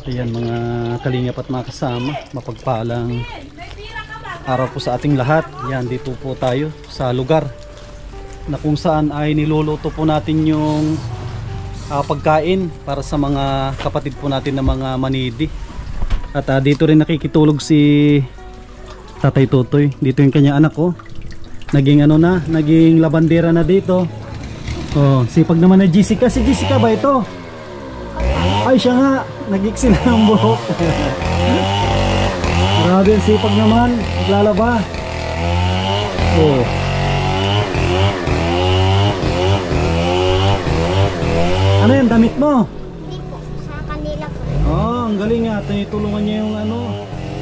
Ayan mga kalingap at mga kasama, mapagpalang araw po sa ating lahat. Yan, dito po tayo sa lugar na kung saan ay niluluto po natin yung pagkain para sa mga kapatid po natin na mga manidi. At dito rin nakikitulog si Tatay Totoy. Dito yung kanyang anak ko. Naging ano na, naging labandera na dito. Oh, sipag naman na Jessica. Si Jessica ba ito? Ay, siya nga, nag-iksin na ang buhok. Grabe, sipag naman, naglalaba. Oh. Ano yan, damit mo? Hindi po, sa kanila po. Oh, ang galing nga, tinutulungan niya yung ano,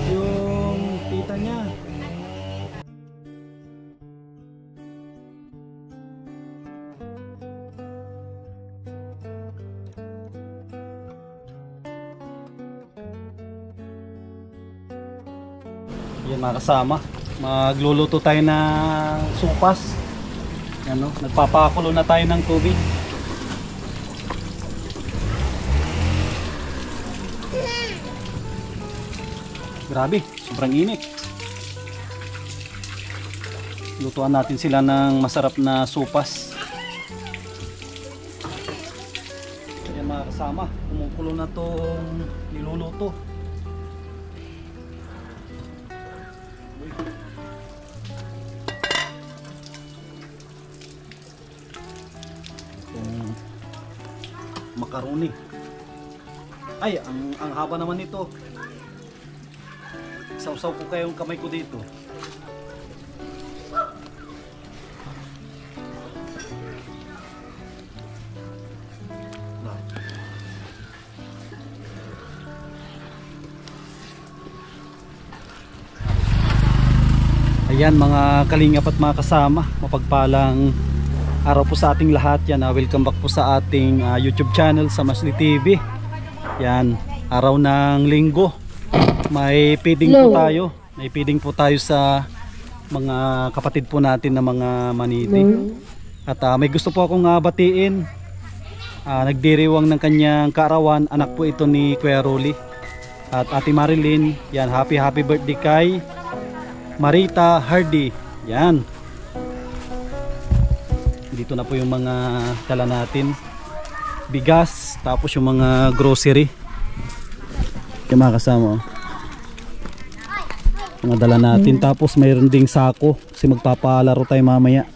yung tita niya. Yan mga kasama, magluluto tayo ng supas. Ano, nagpapakulo na tayo ng tubig. Grabe, sobrang init. Lutuan natin sila ng masarap na supas. Yan mga kasama, kumukulo na tong niluluto. Macaroni. Ay, ang haba naman nito. Sausaw ko kayong kamay ko dito. Ayan mga kalingap at mga kasama, mapagpalang araw po sa ating lahat. Yan, welcome back po sa ating YouTube channel sa Masli TV. Yan, araw ng linggo. May feeding po tayo. May feeding po tayo sa mga kapatid po natin na mga manidi. At may gusto po akong batiin. Nagdiriwang ng kanyang kaarawan. Anak po ito ni Kuya Rolly at Ate Marilyn. Yan, happy birthday kay Marita Hardy. Yan. Dito na po yung mga dala natin. Bigas, tapos yung mga grocery. Yung mga kasama. Mga dala natin. Tapos mayroon ding sako kasi magpapalaro tayo mamaya.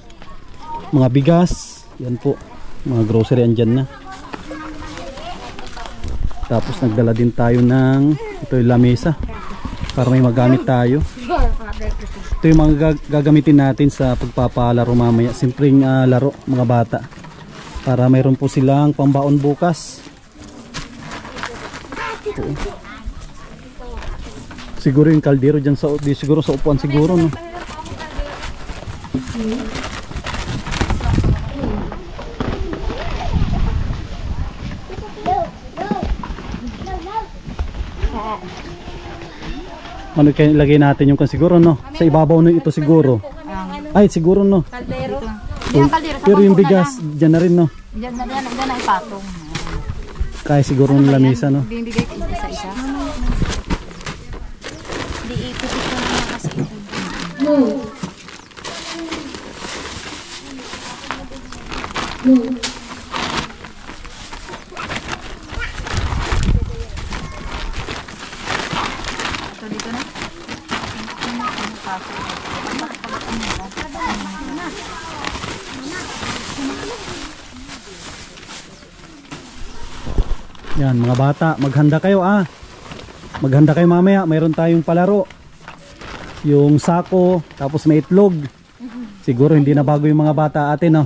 Mga bigas. Yan po. Mga grocery andyan na. Tapos nagdala din tayo ng ito yung lamesa para may magamit tayo. Ito yung mga gagamitin natin sa pagpapalaro mamaya. Simpleng laro mga bata. Para mayroon po silang pambaon bukas. Ito. Siguro yung kaldero dyan sa, siguro sa upuan siguro, no? Ano kaya ilagay natin yung kan siguro, no? Sa ibabaw na ito siguro. Ay, siguro, no? Kaldero. Pero yung bigas, dyan na rin, no? Dyan na ipatong. Kaya siguro ng lamisa, no? Bibigay ko isa-isa. Hindi ipipit ko na kasi ito. Ito dito na. Yan mga bata, maghanda kayo Maghanda kayo mamaya, mayroon tayong palaro. Yung sako, tapos may itlog. Siguro hindi na bago yung mga bata atin, no?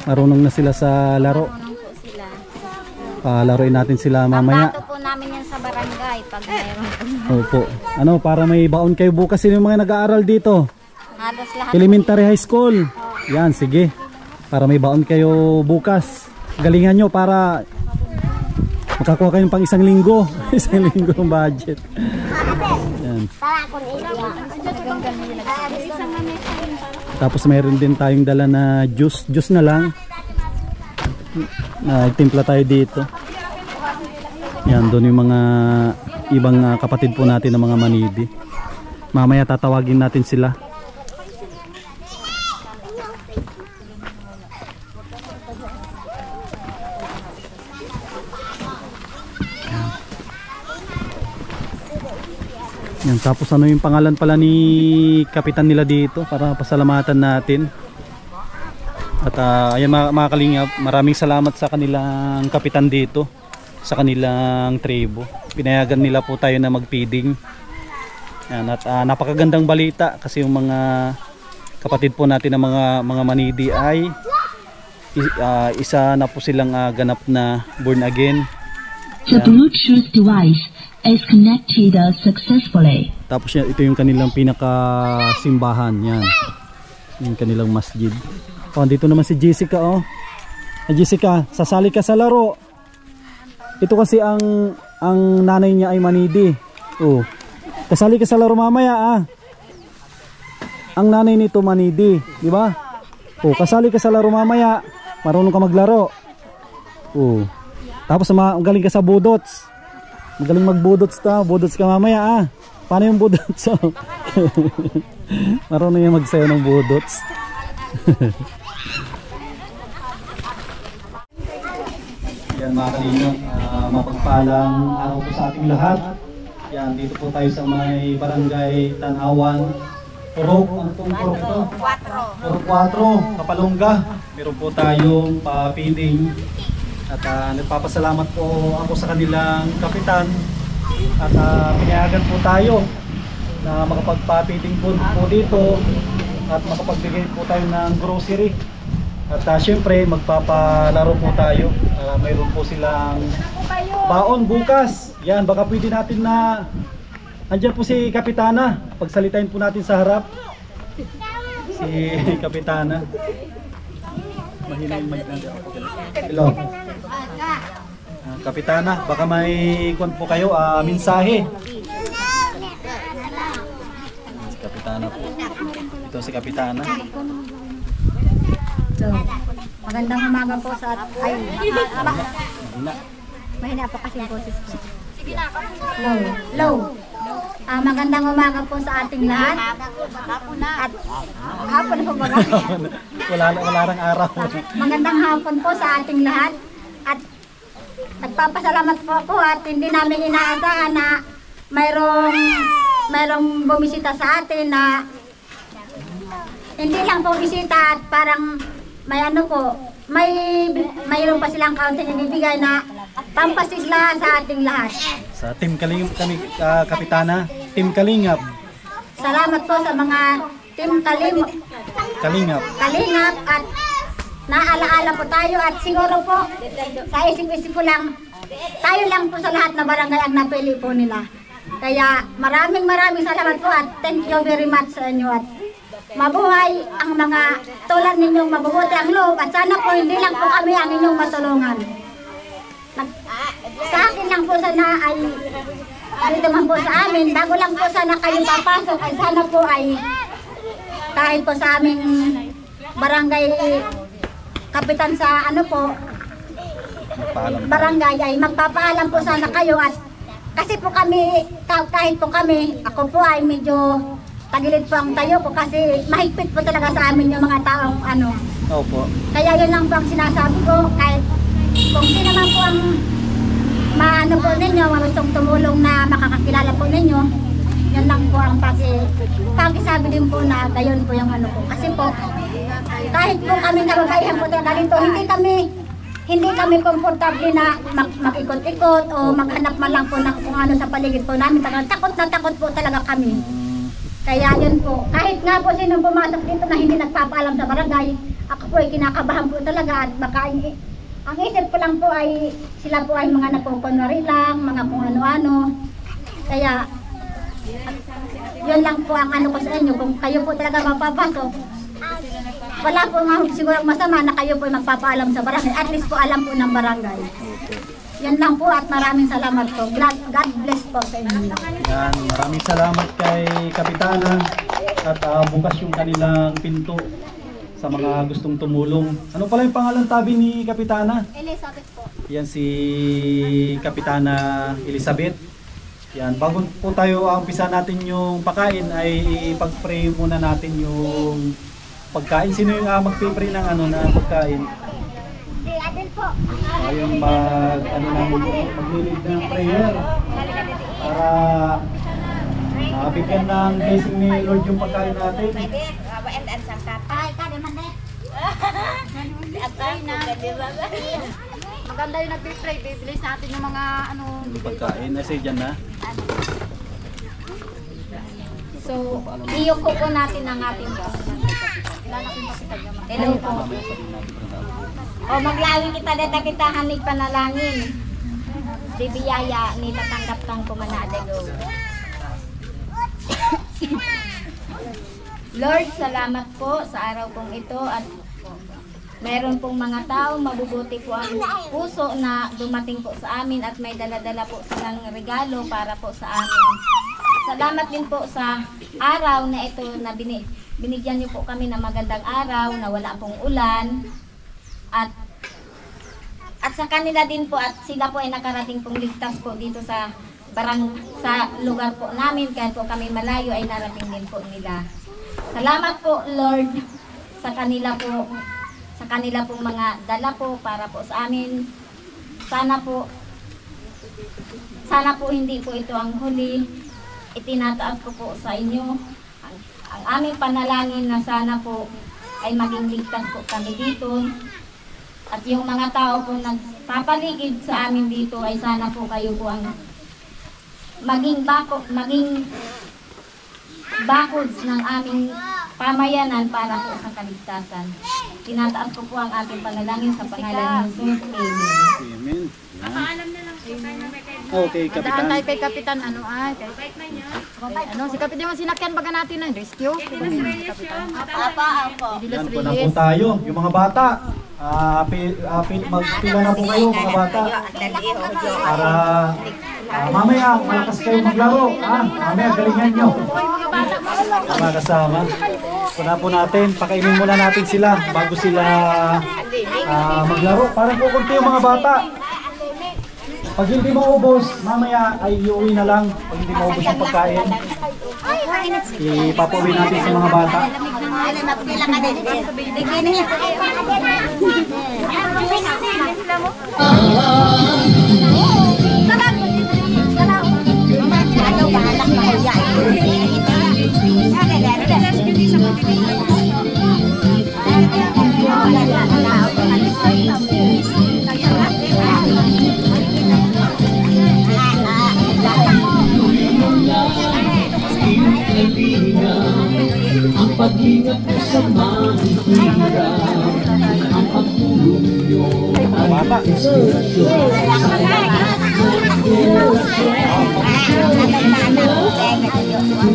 Marunong na sila sa laro. Marunong po sila. Palaruin natin sila mamaya. Pambato po namin yan sa barangay pag mayroon po. Opo. Ano, para may baon kayo bukas. Sino yung mga nag-aaral dito? Halos lahat. Elementary high school. Yan, sige. Para may baon kayo bukas. Galingan nyo para makakuha kayo pang isang linggo. Isang linggo ang budget. Yan. Tapos mayroon din tayong dala na juice. Juice na lang. Timpla tayo dito. Yan, doon yung mga ibang kapatid po natin ng mga manidi. Mamaya tatawagin natin sila. Yan, tapos ano yung pangalan pala ni kapitan nila dito para pasalamatan natin. At ayan mga kalingap, maraming salamat sa kanilang kapitan dito, sa kanilang tribo. Pinayagan nila po tayo na mag-feeding. Yan, at napakagandang balita kasi yung mga kapatid po natin ng mga manidi ay isa na po silang ganap na born again. The Bluetooth device is connected successfully. Tapos yan, ito yung kanilang pinaka-simbahan. Yan, yung kanilang masjid. Oh, dito naman si Jessica. Oh, Jessica, sasali ka sa laro. Ito kasi ang nanay niya ay manidi. Oh, kasali ka sa laro mamaya. Ang nanay nito manidi, di ba? Oh, kasali ka sa laro mamaya. Marunong ka maglaro. Oh, tapos magaling ka sa budots. Magaling magbudots ta. Budots ka mamaya. Paano yung budots? Oh? Marunong yung magsayo ng budots. Yan mga kalingap, mapagpalang araw po sa ating lahat. Yan, dito po tayo sa may barangay Tanawan, Purok, ano pong Purok ito? Purok 4, Kapalungga. Meron po tayong pa-feeding. At nagpapasalamat po ako sa kanilang kapitan. At pinayagan po tayo na makapagpa-feeding po dito. At makapagbigay po tayo ng grocery. At syempre magpapalaro po tayo. Mayroon po silang baon bukas. Yan, baka pwede natin na andyan po si Kapitana. Pagsalitain po natin sa harap si Kapitana. Mahina yung mic natin. Hello Kapitana, baka may kwan po kayo, mensahe. Si Kapitana po. Ito si Kapitana. So, magandang umaga po sa mahina po kasi yung boses ko. Low. Magandang umaga po sa ating lahat. At hapon po ba? wala rang araw. Magandang hapon po sa ating lahat. At nagpapasalamat po ako at hindi namin inaasahan na mayroong bumisita sa atin na hindi lang po bisita at parang mayroon pa silang kaunting ibibigay na pampasigla sa ating lahat. Sa Team Kalingap kami, Kapitana, Team Kalingap. Salamat po sa mga Team Kalingap at naalaala po tayo at siguro po sa isip-isip po lang tayo lang po sa lahat na barangay ang napili po nila. Kaya maraming salamat po at thank you very much sa inyo at mabuhay ang mga tulad ninyong mabubuti ang loob at sana po hindi lang po kami ang inyong matulungan. Sa akin lang po sana ay dito man po sa amin, bago lang po sana kayo papasok ay sana po ay kahit po sa aming barangay kapitan sa barangay ay magpapaalam po sana kayo at kasi po kami, kahit po kami, ako po ay medyo tagilid po ang tayo ko kasi mahigpit po talaga sa amin yung mga taong Opo. Kaya yun lang po ang sinasabi ko kahit kung sino man po ang po ninyo, gustong tumulong na makakakilala po ninyo, yan lang po ang pakisabi din po na gayon po yung ko. Kasi po, kahit po kami nababaihan po talaga dito, hindi kami komportable na makikot-ikot o maghanap man lang po na kung ano sa paligid po namin. Takot na takot po talaga kami. Kaya yun po, kahit nga po sinong pumasok dito na hindi nagpapaalam sa barangay, ako po ay kinakabahan po talaga at baka ang isip ko lang po ay sila po ay mga napupunwari lang, mga kung ano-ano. Kaya yun lang po ang ko sa inyo, kung kayo po talaga mapapasok, wala po nga siguro masama na kayo po ay magpapaalam sa barangay, at least po alam po ng barangay. Yan lang po at maraming salamat po. God bless po sa inyo. Yan, maraming salamat kay Kapitana at bukas yung kanilang pinto sa mga gustong tumulong. Ano pala yung pangalan tabi ni Kapitana? Elizabeth po. Yan si Kapitana Elizabeth. Yan, bago po tayo umpisa natin yung pagkain ay ipag-pray muna natin yung pagkain. Sino yung magpi-pray ng na pagkain? Si Adel po. Ayun maglilid ng prayer para bigyan ng blessing ni Lord yung pagkain natin. Ay, ka naman eh. Maganda yung nag-pray, bibilis natin yung mga Yung pagkain, nasa dyan na. So, iyuko po natin ang ating hello po. O maglawin kita deta kita hanig panalangin. Di biyaya ni tatanggap kang kumanadego. Lord, salamat po sa araw kong ito at meron pong mga tao, mabubuti po ang puso na dumating po sa amin at may dala-dala po silang regalo para po sa amin. Salamat din po sa araw na ito na binigyan niyo po kami ng magandang araw na wala pong ulan at sa kanila din po at sila po ay nakarating pong ligtas po dito sa sa lugar po namin kahit po kami malayo ay narating din po nila. Salamat po Lord sa kanila pong mga dala po para po sa amin. Sana po hindi po ito ang huli. Itinataas ko po sa inyo ang aming panalangin na sana po ay maging ligtas po kami dito. At yung mga tao po nagpapaligid sa amin dito ay sana po kayo po ang maging bakod ng aming pamayanan para po sa kaligtasan. Tinataas ko po ang ating panalangin sa pangalan ni Jesus. Amen. Amen. Okay, Kapitan. Kapitan. Kay Kapitan, si Kapitan yung sinakyan baga natin ng rescue. Yan po na po tayo. Yung mga bata, magpila na po kayo mga bata. Para mamaya malakas kayo maglaro. Mamaya galingan nyo. Mga kasama. Puna po natin, pakainin muna natin sila bago sila maglaro. Parang kukunti yung mga bata. Pag hindi maubos, mamaya ay iuwi na lang. Pag hindi maubos yung pagkain, ipapauwi natin sa mga bata. Ang pag-ingat mo sa mahihirap, ang pagtulong nyo Bata.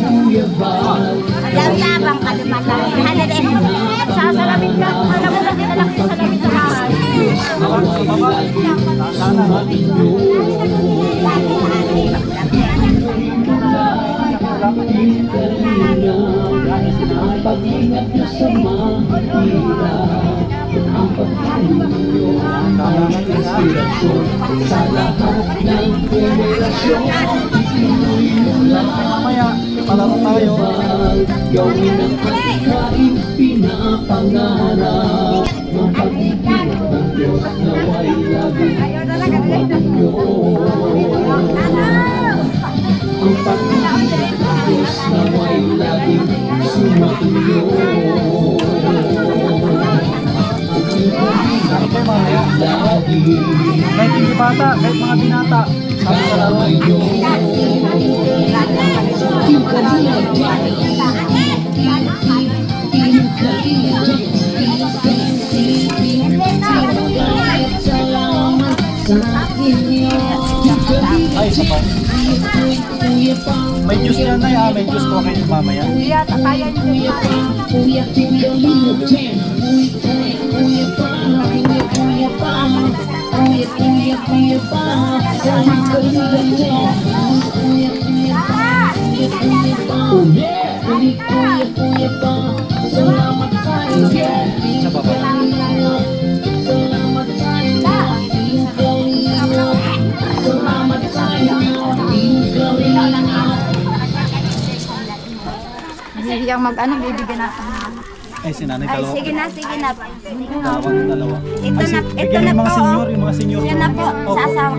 Kuya Val, Labang kalumatang. Sasalamin ka. Alam mo na dinala ko sa salamin sa bahay. ang pag-ingat mo sa mahihirap, ang pagtulong nyo ang inspirasyon sa lahat ng generasyon. Pinoy mo lang Mamaya, palaro tayo. gawin ang pagkain pinapangarap ng pag-ibig ng Diyos naway laging sumainyo. Ang pag-ibig ng Diyos naway laging sumainyo. Kahit hindi bata, kahit mga binata. Sabi sa laro. Ay, isa pa. May juice yan na yan. May juice po kayo mamaya. Kaya nyo Salamat sa iyo. Sa baba. Salamat sa iyo. bibigyan natin. Ay, si nanay Ay, dalawa. sige na. Dalawang dalawa. Ito Ay, na, bigyan ito na yung mga po, senior, yung mga senior. Yan na po, Opo. sa asawa.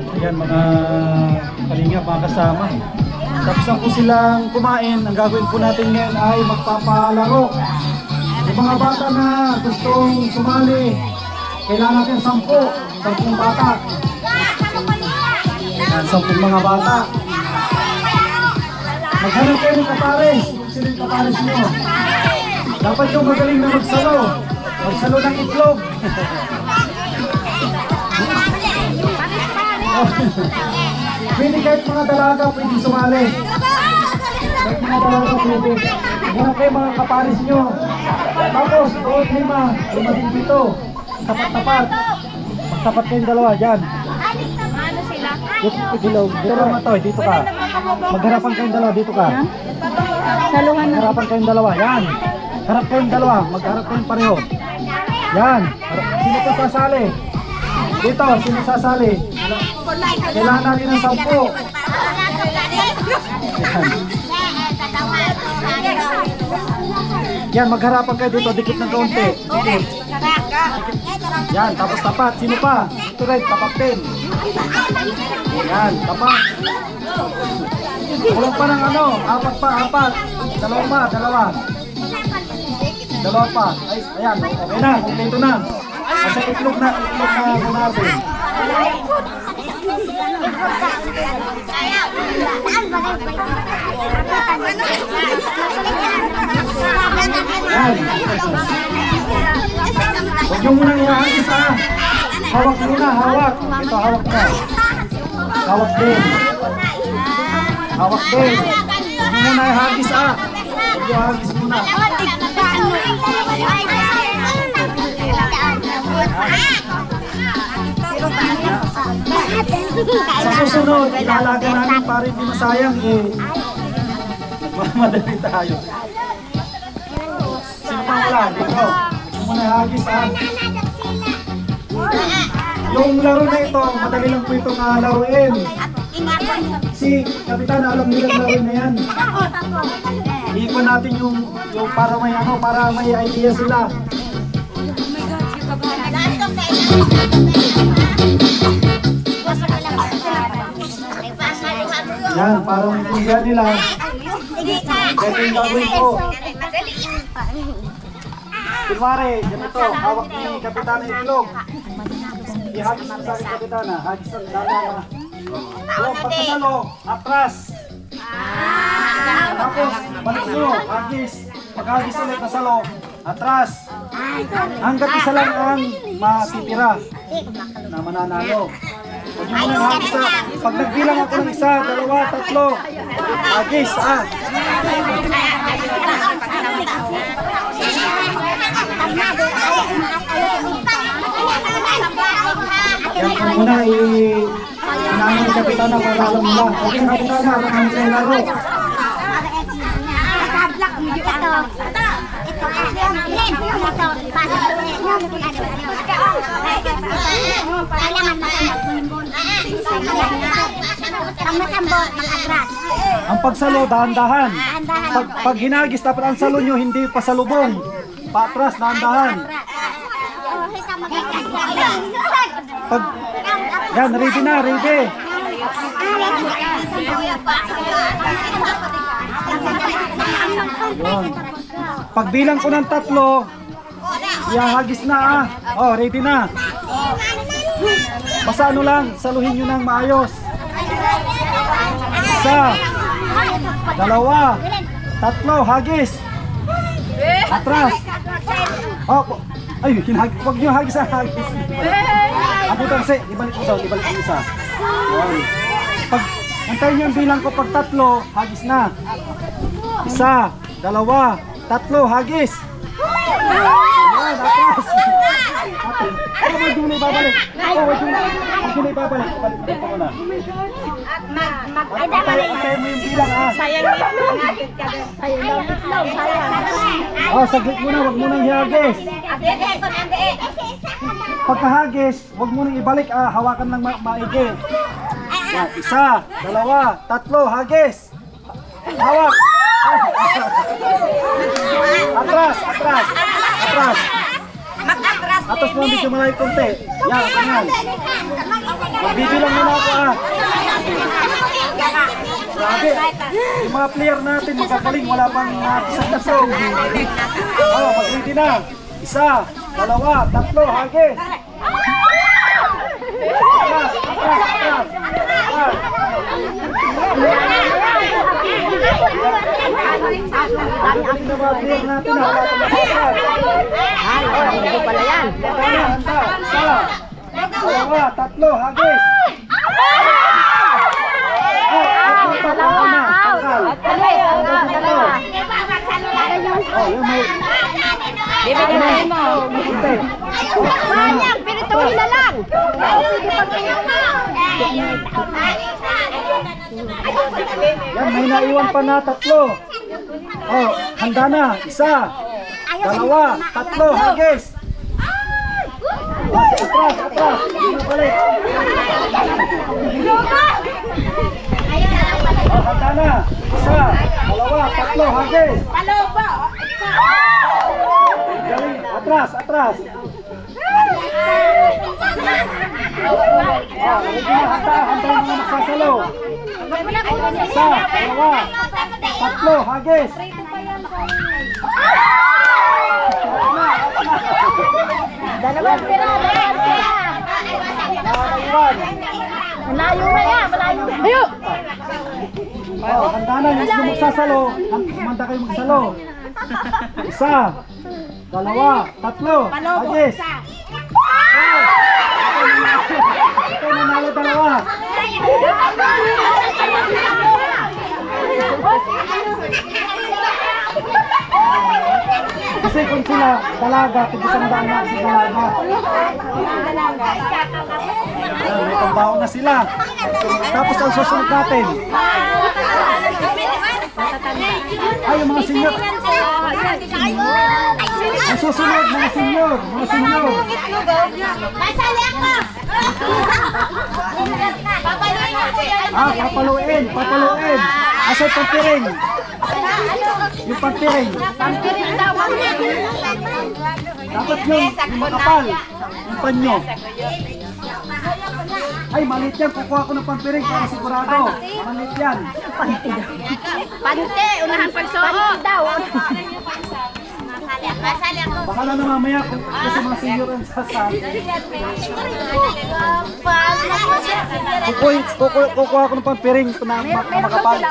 Ayan, mga kalingap, mga kasama. Tapos na po silang kumain. Ang gagawin po natin ngayon ay magpapalaro. Yung mga bata na gustong sumali, kailangan natin 10 bata. Ayan, 10 mga bata. Maghanap kayo ng kapares. Sino yung kapares nyo? Dapat yung magaling na magsalo. Magsalo ng itlog. Pwede kahit mga dalaga pwede sumali. Kahit mga dalaga pwede. Maghanap kayo mga kapares nyo. Tapos, 5 din dito. Tapat-tapat. Magtapat kayong dalawa dyan. Ano sila? Dito naman to, dito ka. Magharapan kayong dalawa, dito ka. Saluhan na. Harapan kayong dalawa, yan. Harap kayong dalawa, magharap kayong pareho. Yan. Sino po sasali? Dito, sino sasali? Kailangan natin ng 10. Yan, magharapan kayo dito, dikit ng kaunti. Dikit. Yan, tapos tapat. Sino pa? Ito right, tapat din. Yan, tapat. Kulang pa ng ano, 4 pa, 4. Dalawa. Dalawa pa. Ay, ayan, okay na, kompleto na. Kasi itlog na natin. Yan. Huwag nyo munang ihahagis ah. Hawak muna, hawak. Ito, hawak na. Hawak din. Hawak din. Huwag nyo muna ihahagis ah. Huwag nyo ihahagis muna. Sa susunod, ilalaga namin para hindi masayang eh. Madali tayo. Sino pa wala? Dito. Huwag muna ihahagis ah. Yung laro na ito, madali lang po itong laruin. Si Kapitan, alam nilang laro na yan. Iikon natin yung para may ano, para may idea sila. Yan, para may idea nila. Ito yung gagawin ko. Kunwari, ganito, hawak ni Kapitan ng itlog. Ihagis mo sa akin, Kapitana. Hagis ang dalawa. Huwag pagkasalo, atras. Tapos, balik nyo, hagis. Pag-hagis ulit na salo, atras. Hanggat isa lang ang matitira na mananalo. Huwag nyo muna hagis ha. Pag nagbilang ako ng 1, 2, 3, hagis ha. Yan po muna inaano ni Kapitana para alam nila. Okay, Kapitana, alam namin kayo laro. Ang pagsalo, dahan-dahan. Pag hinagis, dapat ang salo nyo hindi pasalubong. Patras, dahan-dahan. Pag, yan, ready na, ready. Yun. Pagbilang ko ng 3, ihahagis na ah. Oh, ready na. Basta ano lang, saluhin nyo ng maayos. 1, 2, 3, hagis. Atras. Oh, ay, huwag nyo hagis ang hagis. Ako ito kasi, ibalik ko daw, ibalik ko isa. Yun. Pag, antayin nyo yung bilang ko pag 3, hagis na. 1, 2, 3, hagis. Yan, atras. Oh, may duli babalik. Oh, may duli babalik. Balik ko na. Antayin mo yung bilang ah. Oh, saglit muna, huwag munang hagis. Pagkahagis, huwag munang ibalik ah, hawakan lang maigi. Yan, 1, 2, 3, hagis. Hawak. Atras, atras. Atras. Atas mo, medyo malayo konti. Yan, ganyan. Magbibilang muna ako Grabe, yung mga player natin magkakaling, wala pang isang tasong. Mag-ready na. 1, 2, 3, hagis. Atras, atras, atras. Magaling na mga player natin na wala pang napasan. Hindi pala yan. Handa, 1, 2, 3, hagis. Bibigyan mo. Manyak, pinituloy na lang. Yan, may naiwan pa na 3. Handa na. 1, 2, 3, hagis. Atras, atras. Balik. Handa na. 1, 2, 3, hagis. Galing. Atras, atras. Handa yung mga magsasalo. 1, 2, 3, hagis. Dalawang tira. Malayo na yan, malayo. Ayo! Handa na yung magsasalo. Kumanda kayo magsalo. 1, 2, 3, hagis. Ito nanalo 2. Kasi kung sila dalaga, tigisang daan na si dalaga. May pambaho na sila. Tapos ang susunod natin. Ay, yung mga senior. Ang susunod, mga senior. Mga senior. Papaluin, papaluin. Asa yung pampiring? Yung pampiring. Dapat yung makapal. Yung panyo. Ay, maliit yan. Kukuha ko ng pampiring para sigurado. Maliit yan. Pante, unahan pagsuot daw. Baka na mamaya kung kasi mga senior ang sasali. Kukuha ko ng pampiring na makapal.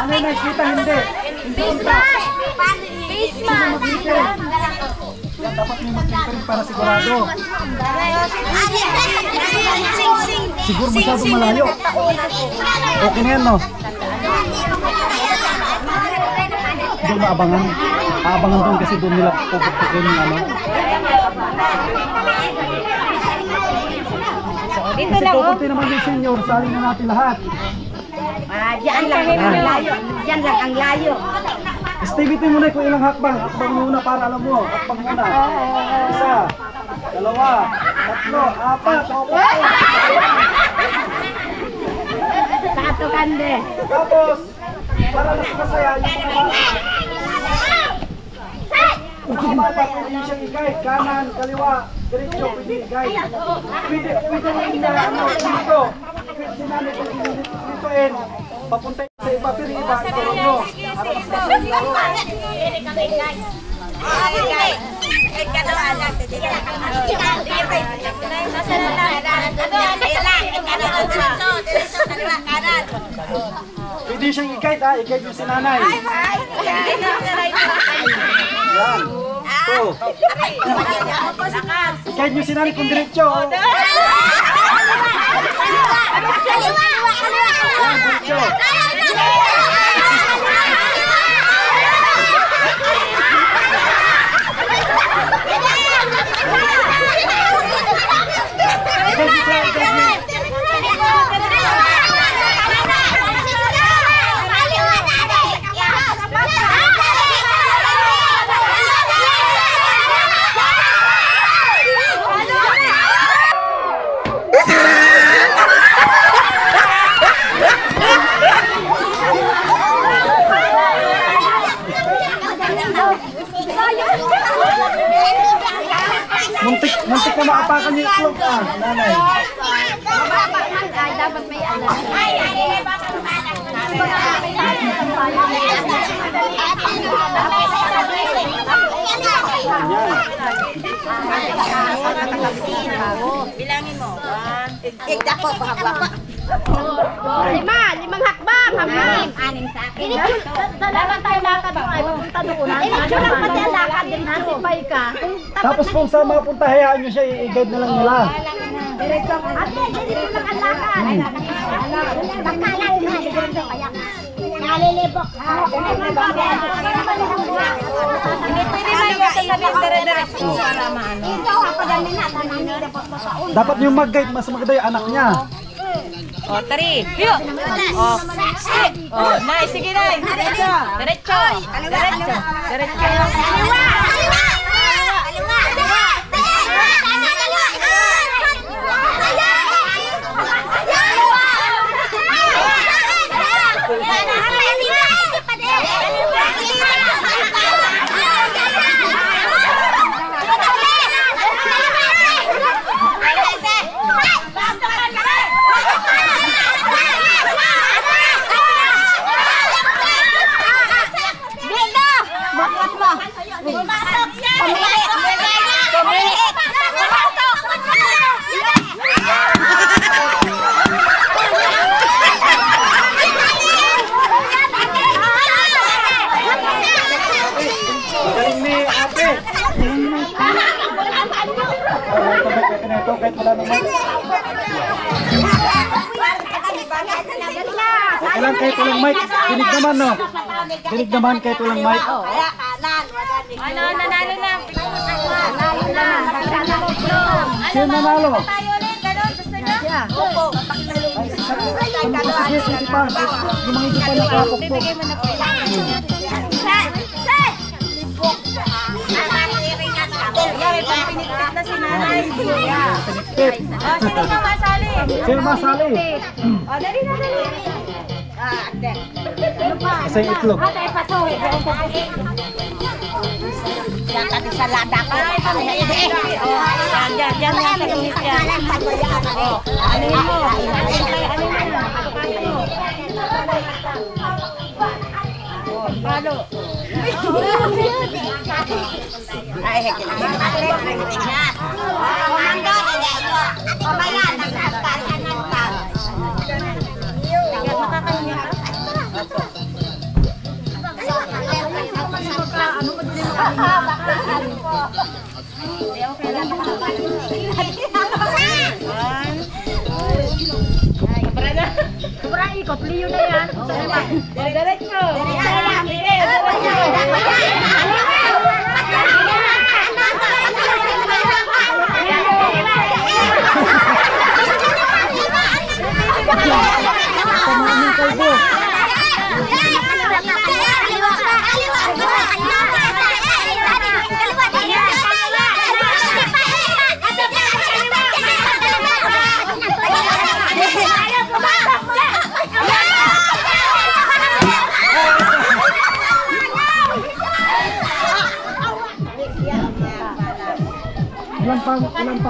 Ano yung nakikita? Hindi. Face mask. Yan, dapat may magpimpiring para sigurado. Siguro masyadong malayo. Okay na yan, no? Doon maabangan. Aabangan doon kasi doon nila pupukin yung ano. Kasi pupunti naman yung senior, sali na natin lahat. Diyan lang ang layo. Diyan lang ang layo. Estimatein mo na kung ilang hakbang. Hakbang muna para alam mo. Hakbang muna. 1, 2, 3, 4, 5. Satu kande. Tapos, para mas masaya yung mga bata, pwede siyang i-guide. Kanan, kaliwa, diretso, pwede i-guide. Pwede rin na dito. Pwede sinanay kung dituin. Papunta sa iba, pero iba, ito nyo. Para mas masaya laro. Pwede siyang i-guide ha, i-guide yung sinanay. Yan. Ito. I-guide yung sinanay kung diretso. Yan, diretso. Muntik na maapakan yung itlog nanay. Ay, dapat may ano. Bilangin mo. 1, 2, 3, 4, 5. Limang hakbang. Anim sa akin. Dapat tayo lakad mo ay papunta doon. Medyo lang pati ang lakad din. Nasipay ka. Tapos kung saan mapunta, hayaan nyo siya, i-guide na lang nila. Diretso ang diretso lang ang lakad. Bakalan na, diretso kaya nalilibok. Dapat yung mag-guide, mas maganda yung anak niya. O, 3. Hiyo. O, Nay, sige Nay. Diretso. Diretso. Diretso. Diretso. Kaliwa! Magaling ni ate. Kahit wala naman. Okay lang kahit walang mic. Dinig naman no. Dinig naman kahit walang mic. Ano, nanalo na. Sino nanalo? Tayo ulit, gano'n. Gusto niyo? Opo. Yung mga isipan na kapokpok. Bibigay mo na po. Yan, pang pinitit na si nanay. Pinipit. O, sino pa masali? Sino masali? O, dali na, dali. Isa yung itlog. Sa lada ko. Diyan yan, taginit yan. Alin mo. Palo. Ay, Sobrang ikot, Leo na yan. Diretso. Ilan pa ang putos ko?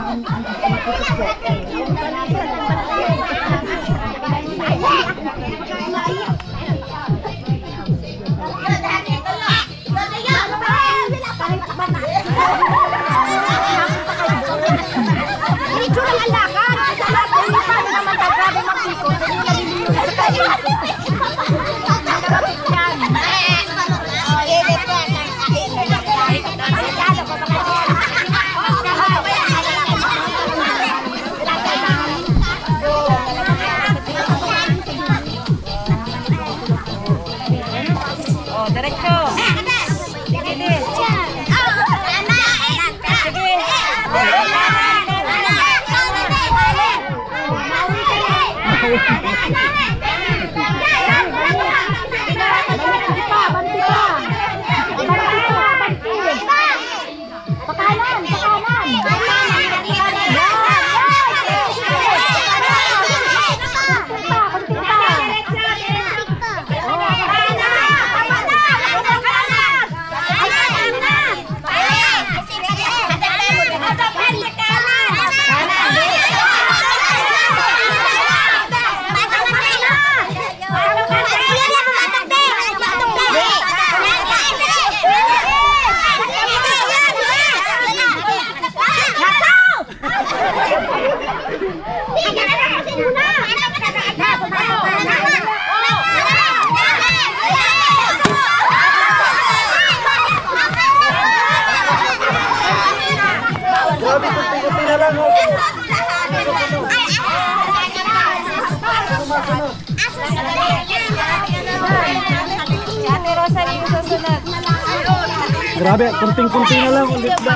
Grabe, kunting-kunting na lang ulit na.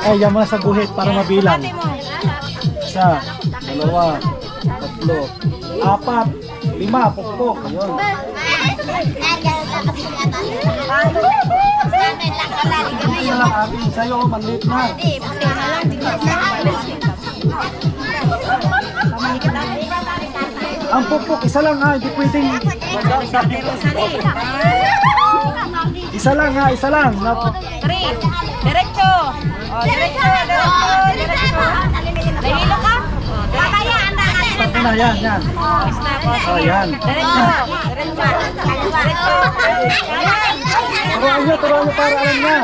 Ay, yan mga sa guhit para mabilang. 1, 2, 3, 4, 5, pukpok. Ayun. Ito lang ating sa'yo, maliit na. Ang pukpok, isa lang ha, hindi pwedeng. Isa lang ha, isa lang. 3. Diretso. Oh, diretso. Nahilo ka? Ito na, yan, yan. Oh, yan. Diretso. Turuan nyo para alam niya.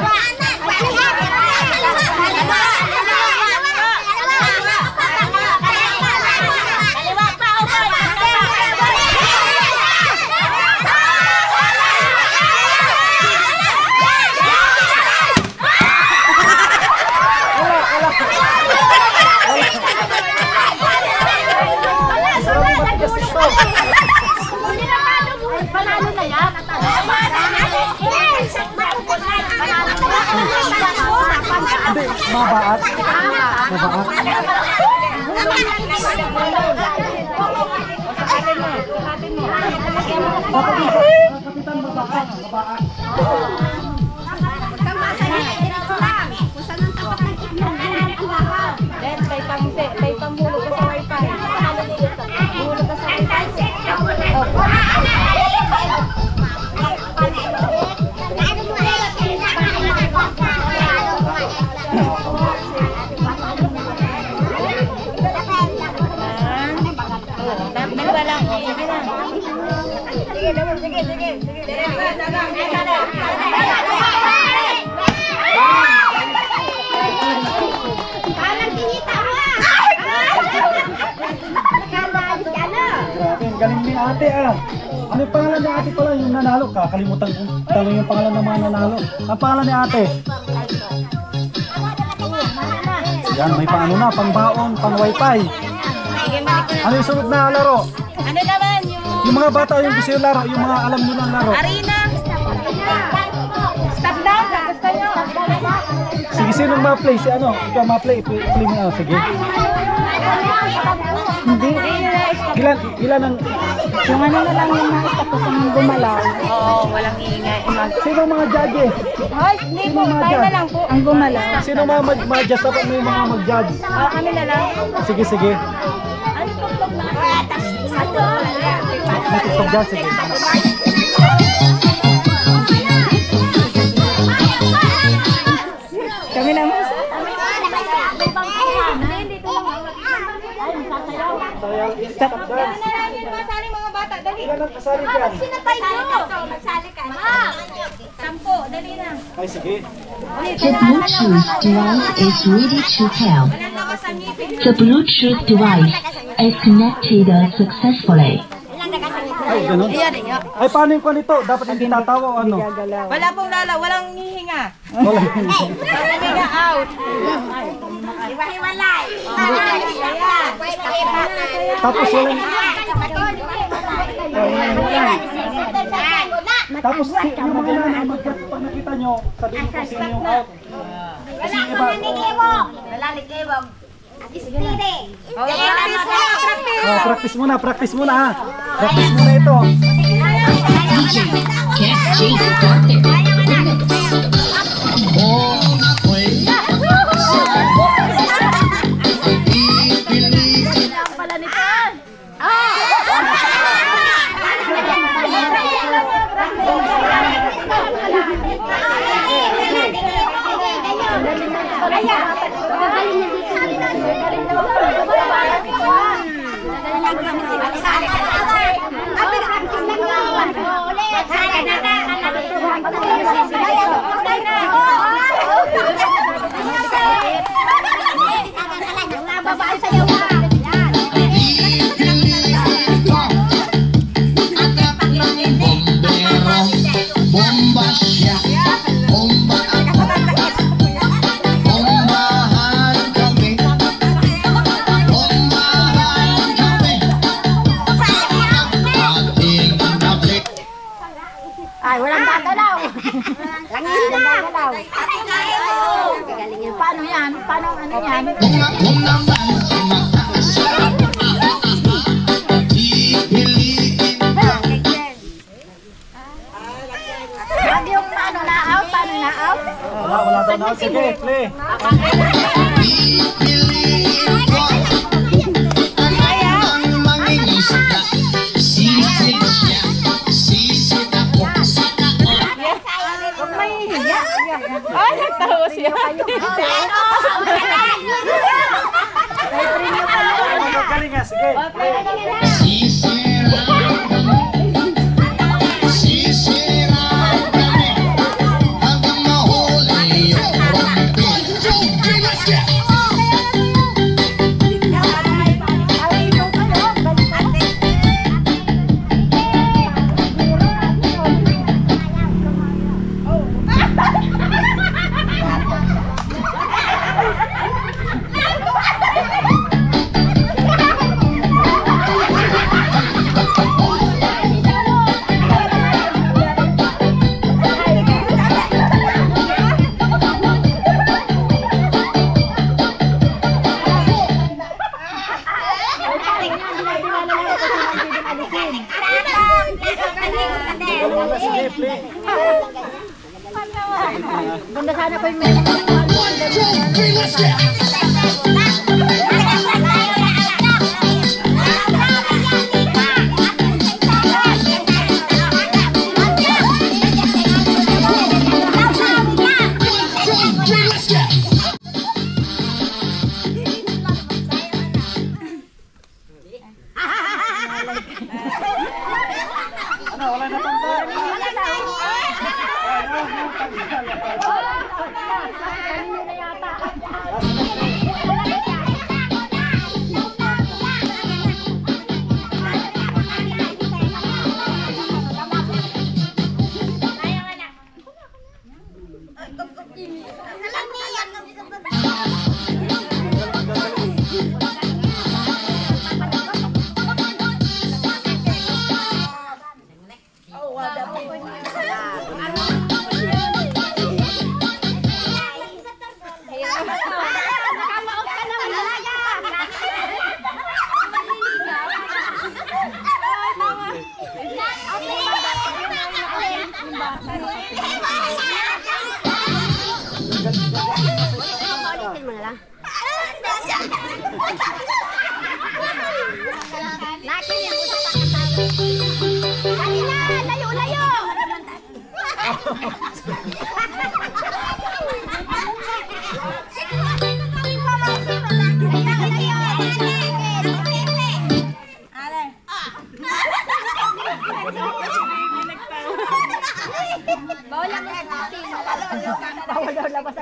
Panalo na yan. Hindi, mabaat. Mabaat. Kapitan, mabaat. Mabaat. Tay pamulog ka sa wifi. Hulog ka sa wifi. Grabe, ang galing ni ate ah. Ano yung pangalan ni ate pala yung nanalo? Kakalimutan kong tanong yung pangalan ng mga nanalo. Ang pangalan ni ate? Yan, may pang ano na, pang baon, pang wifi. Ano yung sunod na laro? Ano naman Yung mga bata yung gusto yung laro, yung mga alam nyo ng laro. arena? Stop down. Gusto nyo? Sige, sinong ma-play? Si ano? Ikaw ma-play, play mo na. Sige. Hindi. Ilan ang... Yung ano na lang yung mga tapos ang gumalaw. Oo, walang ingay. Sino mga judge? Hoy, hindi po. Tayo na lang po. Ang gumalaw. Sino mga mag-judge? Dapat may mga mag-judge. Kami na lang. Sige, sige. Mag-tiktok dyan, sige. Kami naman. Stop dyan. Masali mga bata. Dali. Ilan ang kasali dyan? Sinapay ko. Magsali ka na. 10. Dali na. Ay, sige. The Bluetooth device is ready to pair. Walang lakas ang ngipin. The Bluetooth device is connected successfully. Ay, ganun. Ay, paano yung kwanito? Dapat hindi tatawa o ano? Wala pong walang hihinga. Wala. Hihinga out. Iwahiwalay. Tapos walang... Tapos yung mga yan, pag nakita nyo, sabihin ko sino yung out. Kasi yung iba... Practice muna ha. Practice muna ito. daw. Paano yan? Paano ano yan? Pag yung ano na-out, paano na-out? Wala daw na. Sige, play. Ay, nagtawa siya. Galing nga, sige. Sige, play. Ganda sana ko yung may Wala na tanda. kanina na yata.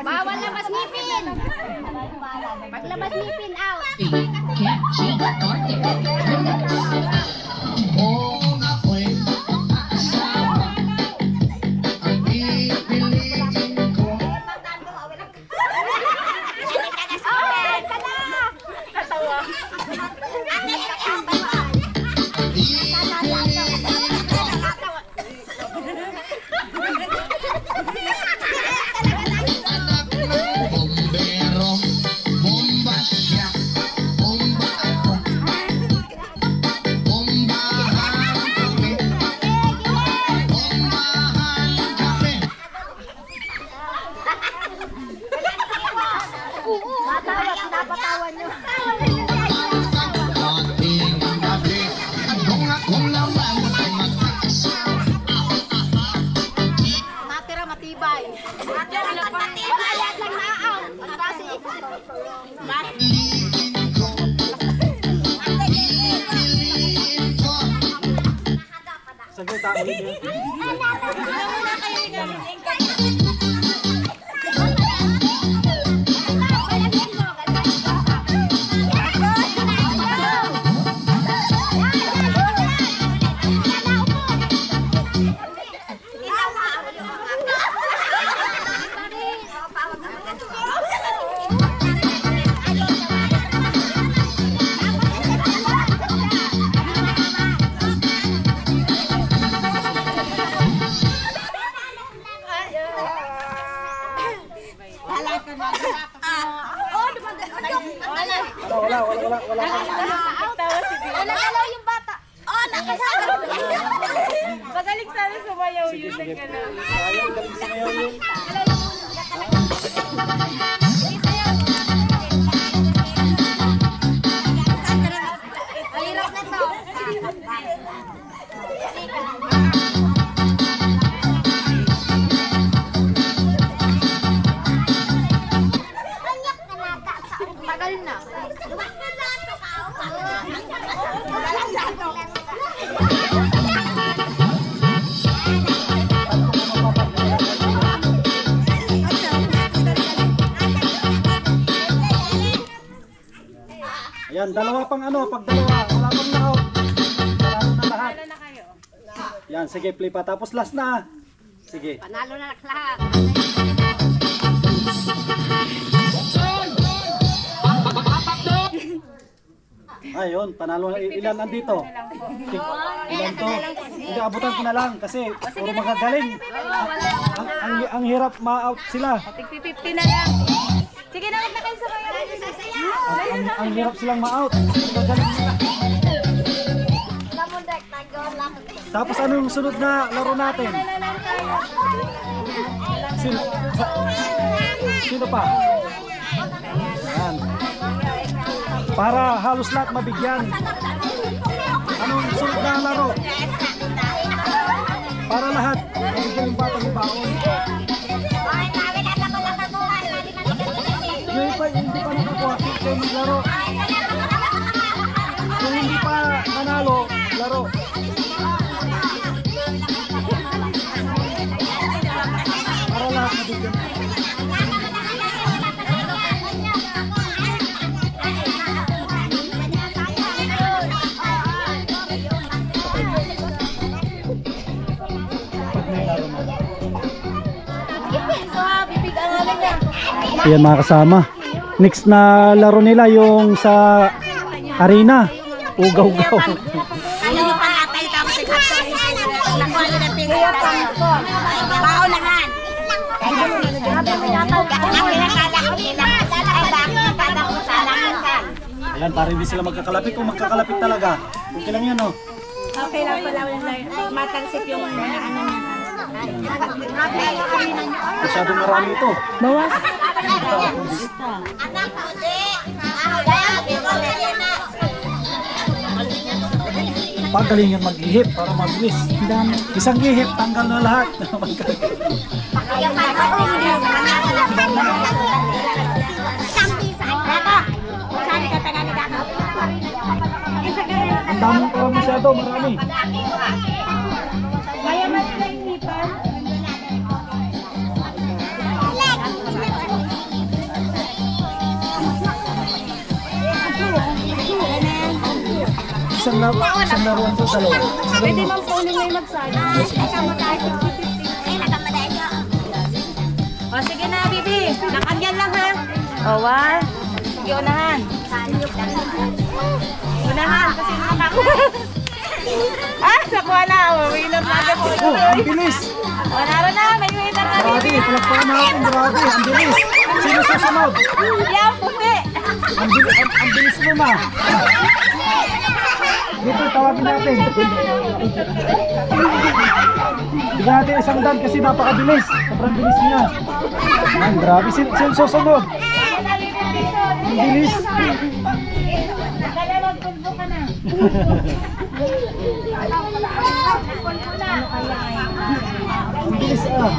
Bawal labas ngipin. Pag labas ngipin, out. Saglit ako ulit yun. sige. Ayaw, galing sumayaw yun. Mahirap na to. Tagal na. Ayan, dalawa pang ano, pag dalawa, wala pang na-out. Panalo na lahat. Yan, sige, play pa. Tapos last na. Sige. Panalo na lahat. Ayun, panalo na. Ilan andito? Ilan to? Hindi, abutan ko na lang kasi puro magagaling. Ang hirap ma-out sila. 50-50 na lang. Sige na, huwag na kayo sabayan. Ang hirap silang ma-out. Magagaling nila. Tapos ano yung sunod na laro natin? Sino pa? Yan. Para halos lahat mabigyan. Anong sunod na laro? Para lahat mabigyan yung bata ng baon. Yung iba hindi pa nakakuha, kayo maglaro. Kung hindi pa nanalo, laro. Para lahat mabigyan. Ayan mga kasama, next na laro nila yung sa arena, ugaw-gaw. Ano yung pangatay tapos ikatay? Nakuha nyo na tingin. Paunahan. Ang pinakala ko nila. Ay bakit nakala ko sa langan. Ayan, para hindi sila magkakalapit. Kung magkakalapit talaga, okay lang yan, oh. Okay lang pala. Matalsik yung ano niya. Masyadong marami ito. Bawas. Anak ko, di. Pagalingan mag-ihip para mabilis. Isang ihip, tanggal na lahat. Ang daming pala masyado, marami. Kaya matinipan. Isang laruan to, dalawa. Pwede man po nung may magsali. O sige na, Bibi. Nakagyan lang ha. O, one. Sige, unahan. Unahan, kasi nakakuha. Nakuha na. Winner na agad. Oh, ang bilis. O, naroon na. May winner na, Grabe, Bibi. palagpakan natin, grabe, ang bilis. Sino susunod? Yan, puti. Ang bilis mo na. Dito, tawagin natin. Bigyan natin isang dan kasi napakabilis. Sobrang bilis niya. Ang grabe, sino susunod? Ang bilis. Kaya magpulbo ka na. Ang bilis ah.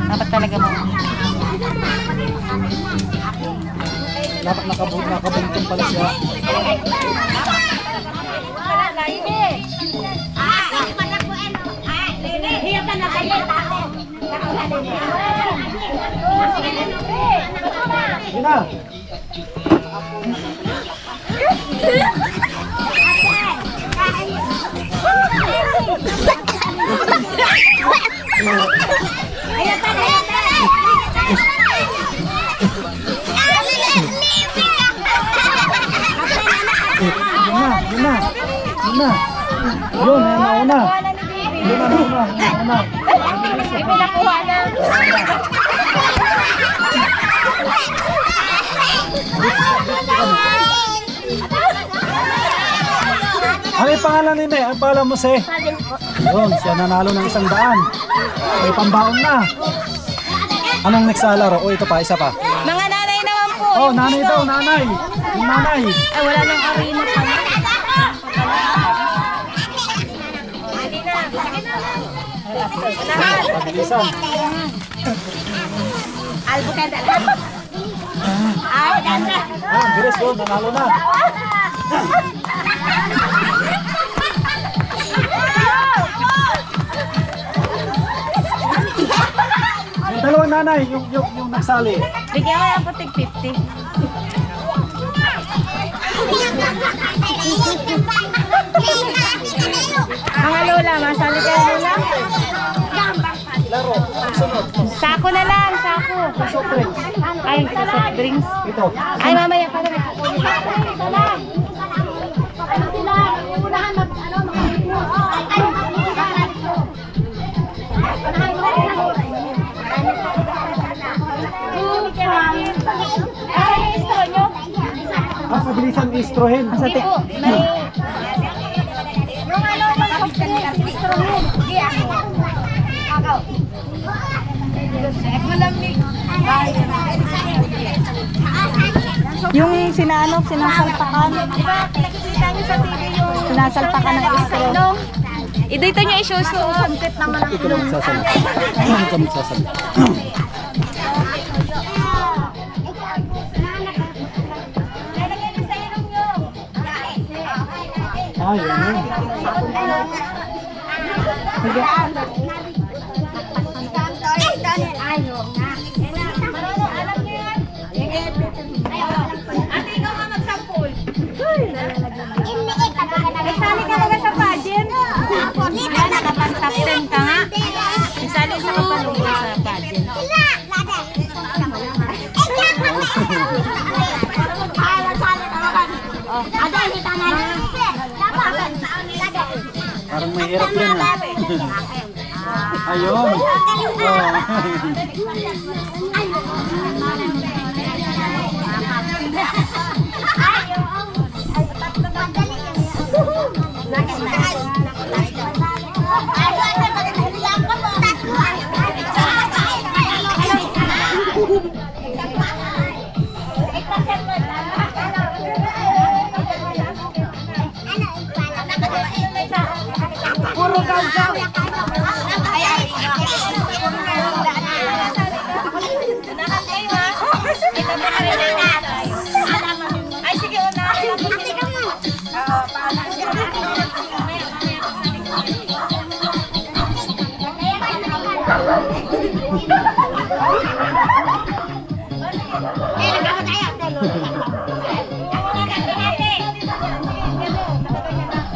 Dapat talaga mo. Dapat nakabuntong pala siya. Sige na. Yun na. Yun, nauna. Yun na, nauna. May pinakuha na. Ano yung pangalan nila? Ang pangalan mo si? Yun, siya nanalo ng 100. May pambaon na. Anong next na laro? O ito pa, isa pa. Mga nanay naman po. Oh, nanay daw, nanay. Yung nanay. Ay, wala nang arena pa. Pabilisan. Albukada lang. Ay, ganda. Ah, bilis yun, nanalo na. Yung dalawang nanay, yung nagsali. Bigyan mo lang po tig 50. Mga lola, masali kayo lola? Laro, ang sunod. Sako na lang, sako. Soft drinks. Ay, sa soft drinks. Ito. Ay, mamaya pa rin. Ah, pabilisan istrohen. Sa tik. Yung sinasalpakan. Nakikita niyo sa TV yung sinasalpakan ng istro. Dito niyo isusuot. Naman ang Ito na magsasalita. Ano ka magsasalita? Ah, yun. Ate, ikaw nga magsampul. Isali ka mga sa pageant. Kaya nakapag-top 10 ka nga. Isali sa kapalungga sa pageant. Parang mahirap yan ah. Ayun. Puro gaw-gaw. Ay, sige, unahin. Oo, paano?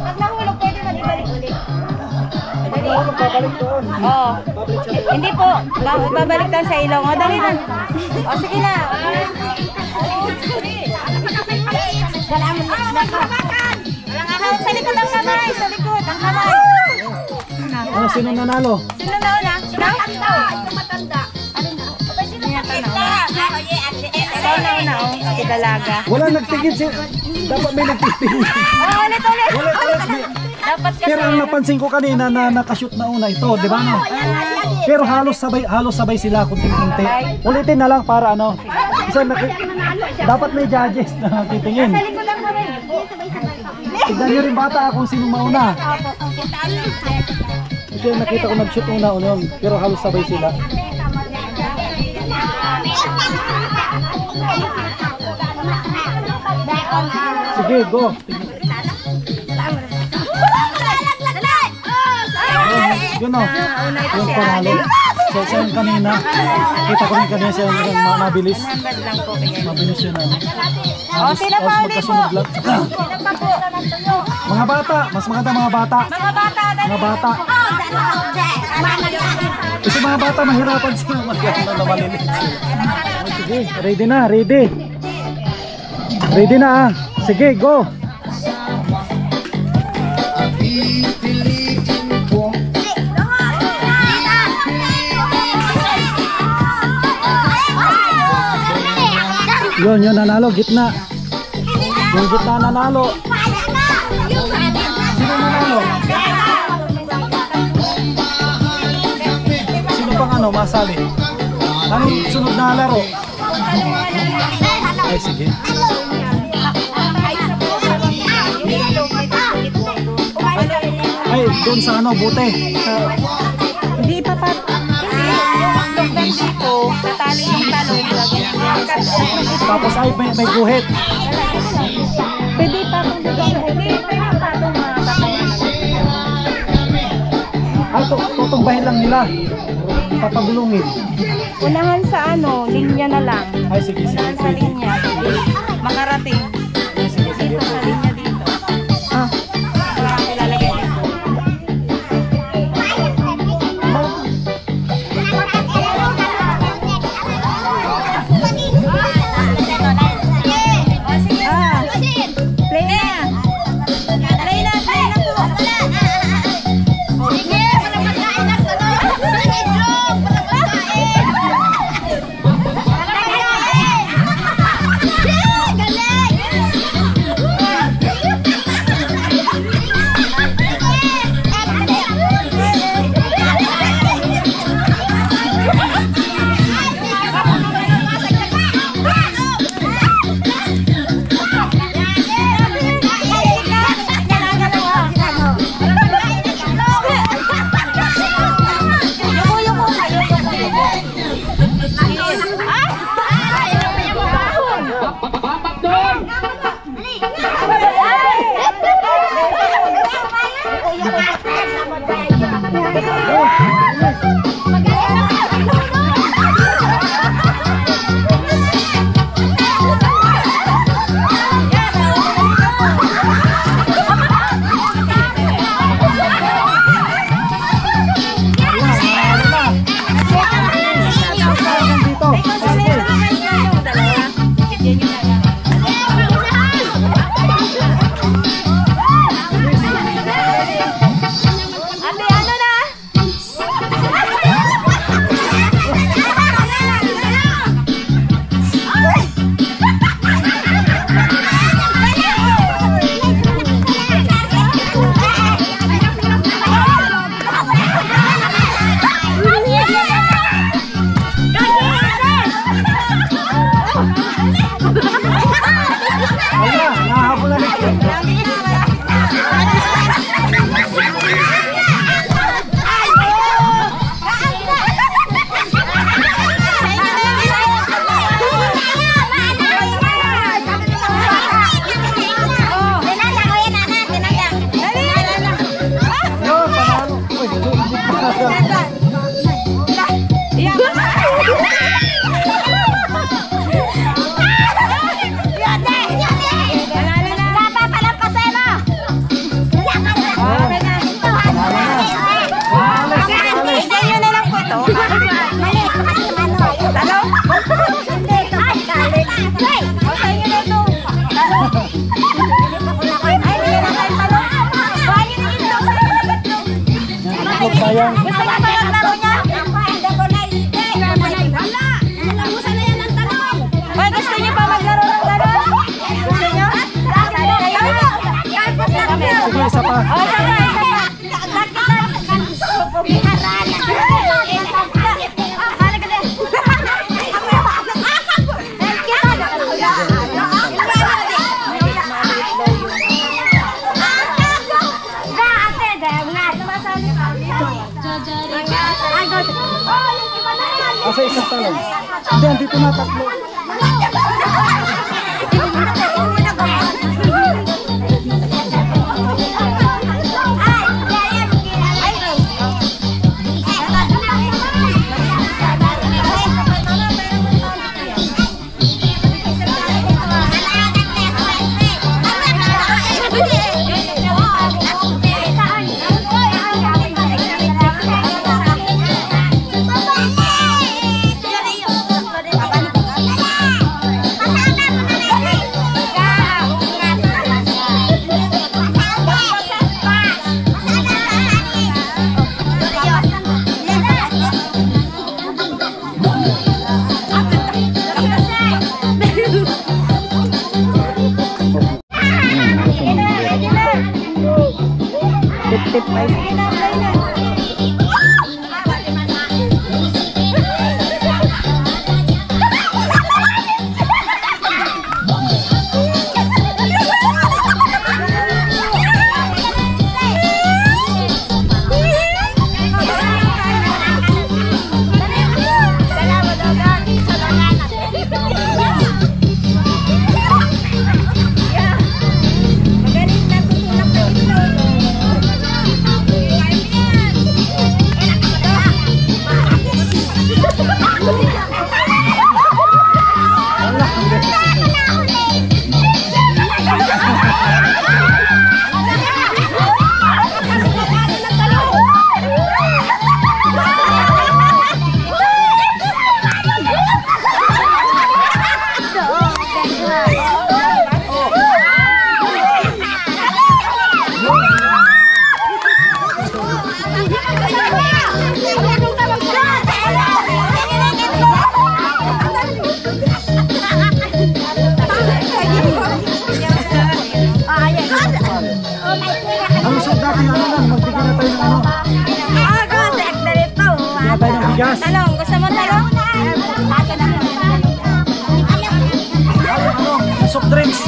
Pag nahulog, pwede mag-ibalik ulit. Babalik doon. Oo. Hindi po. Babalik tayo sa ilong. O, dali na. O, sige na. Sa likod ang kamay. Sa likod ang kamay. Ano, sino nanalo? Sino na una? Matanda. Sino matanda? Ikaw na una, o. Si Dalaga. Wala nagtigil si... Dapat may nagtitigil. Oh, ulit. Ulit. Dapat kasi. Pero ang napansin ko kanina na nakashoot na una ito, di ba no? Pero halos sabay sila kunting-kunti. Ulitin na lang para ano. Kasi dapat may judges na titingin. Sa likod ang kamay. Tignan nyo rin bata kung sino mauna. Ito yung nakita ko nag-shoot una yun, pero halos sabay sila. Sige, go. Yun o. Yung panalo. So, siya yung kanina. Kita ko rin kanina siya yung mabilis. Lang po kaya. Mabilis yun ano. O, sino pa uli po? Magkasunod lang. Sino pa po? Mga bata. Mas maganda mga bata. Mga bata, dali. Mga bata. Kasi mga bata mahirapan sila mag-ano na malinis. Sige, ready na, ready. Ready na ah. Sige, go. Yun, nanalo, gitna. Yung gitna nanalo. ano? Sino pang ano masali? Anong sunod na laro? Ay, sige. Ay, doon sa ano, bote. Hindi pa pa. Hindi po. Natali yung talong. Tapos ay, may guhit. Pwede pa kung pwede pa patong mga patong. Ay, tutumbahin lang nila. Papagulungin. Unahan sa ano, linya na lang. Ay, sige, sige. Unahan sa linya. Makarating. Dito sa linya dito. Ah. Wala kang ilalagay dito. Ah. Play na. Play na, play na po. Sige, walang pagkain na sa loob. Walang pagkain. Sayang. Gusto ba yung laro niya? Nalamusan na yan ang talong. Hoy, gusto niyo pa maglaro ng gano'n? Gusto niyo? Sige, isa pa. Oh, isa pa. Asa isang talong? Hindi, andito na tatlo. Ang usap natin, ano lang, magbigyan na tayo ng ano. Bigyan tayo ng bigas. Talong, gusto mo talong? Ano, soft drinks.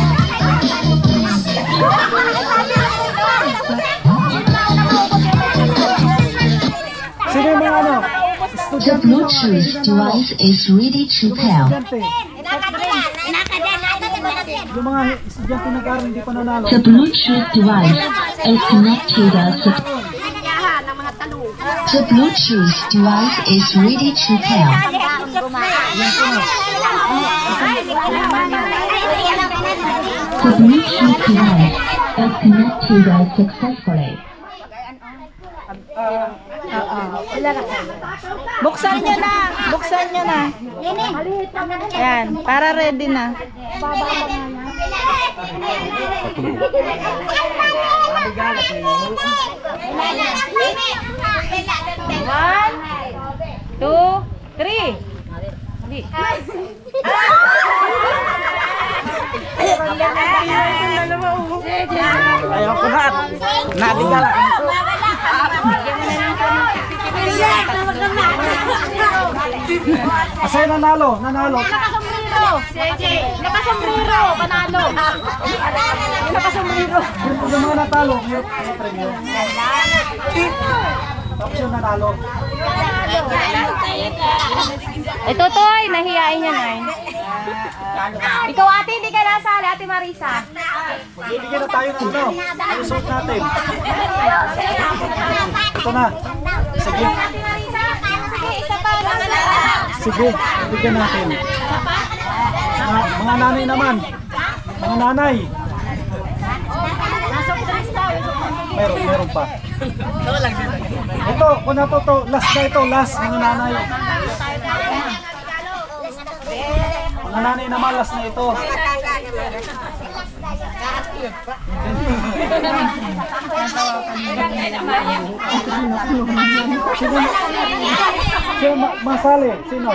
Sino yung mga ano? The Bluetooth device is ready to pair. Yung mga estudyante nag-aaral hindi pa nanalo. The Bluetooth device is connected to The Bluetooth device is ready to pair. The Bluetooth device is connected successfully. Buksan nyo na. Buksan nyo na. Ayan, para ready na. One, two, three. Ayaw ko na. Natigala. Asay nanalo, nanalo. Nakasombrero. Nakasombrero. Panalo. Nakasombrero. Yung mga natalo, may premyo. Tapos yung nanalo. Ito toy, nahiyain niya na. Ikaw ate, hindi ka nasali, ate Marisa. Bibigyan na tayo ng ano, result natin. Ito na. Sige. Isa pa lang. Sige, bigyan natin. Mga nanay naman. Mga nanay. Meron pa. Ito, kung na to, last na ito, last, mga nanay. Mga nanay naman, last na ito. Sino masali? Sino?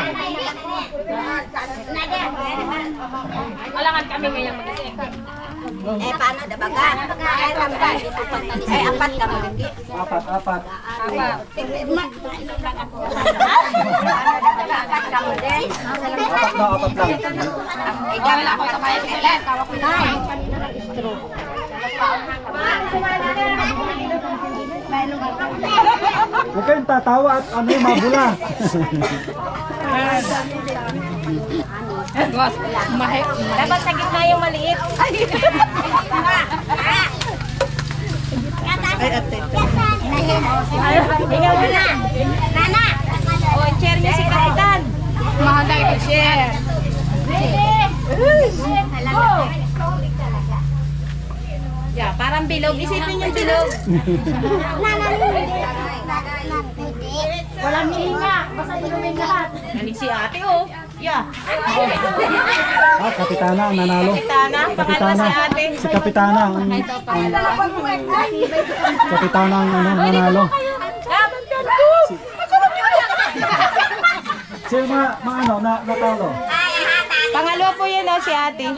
Walangan kami ngayong mag-isip. Paano dabaga? Ay, apat ka magandi. Apat. Apat ka mo din. Apat lang. Ikaw wala ko sa kaya pilit. Tawag ko na. Huwag kayong tatawa at ano yung mabula. Boss, Dapat sa gitna yung maliit. Ikaw na. Nana! O, chair niyo si Kapitan. mahal ito share. Yeah, parang bilog. Isipin yung bilog. Walang hihinga. Basta inumin lahat. Galing si ate, oh. Yeah. Kapitana ang nanalo. Kapitana. Pangalawa si ate. Si Kapitana ang Kapitana ang nanalo. Sino mga ano natalo? Pangalawa po yun, oh, si ate.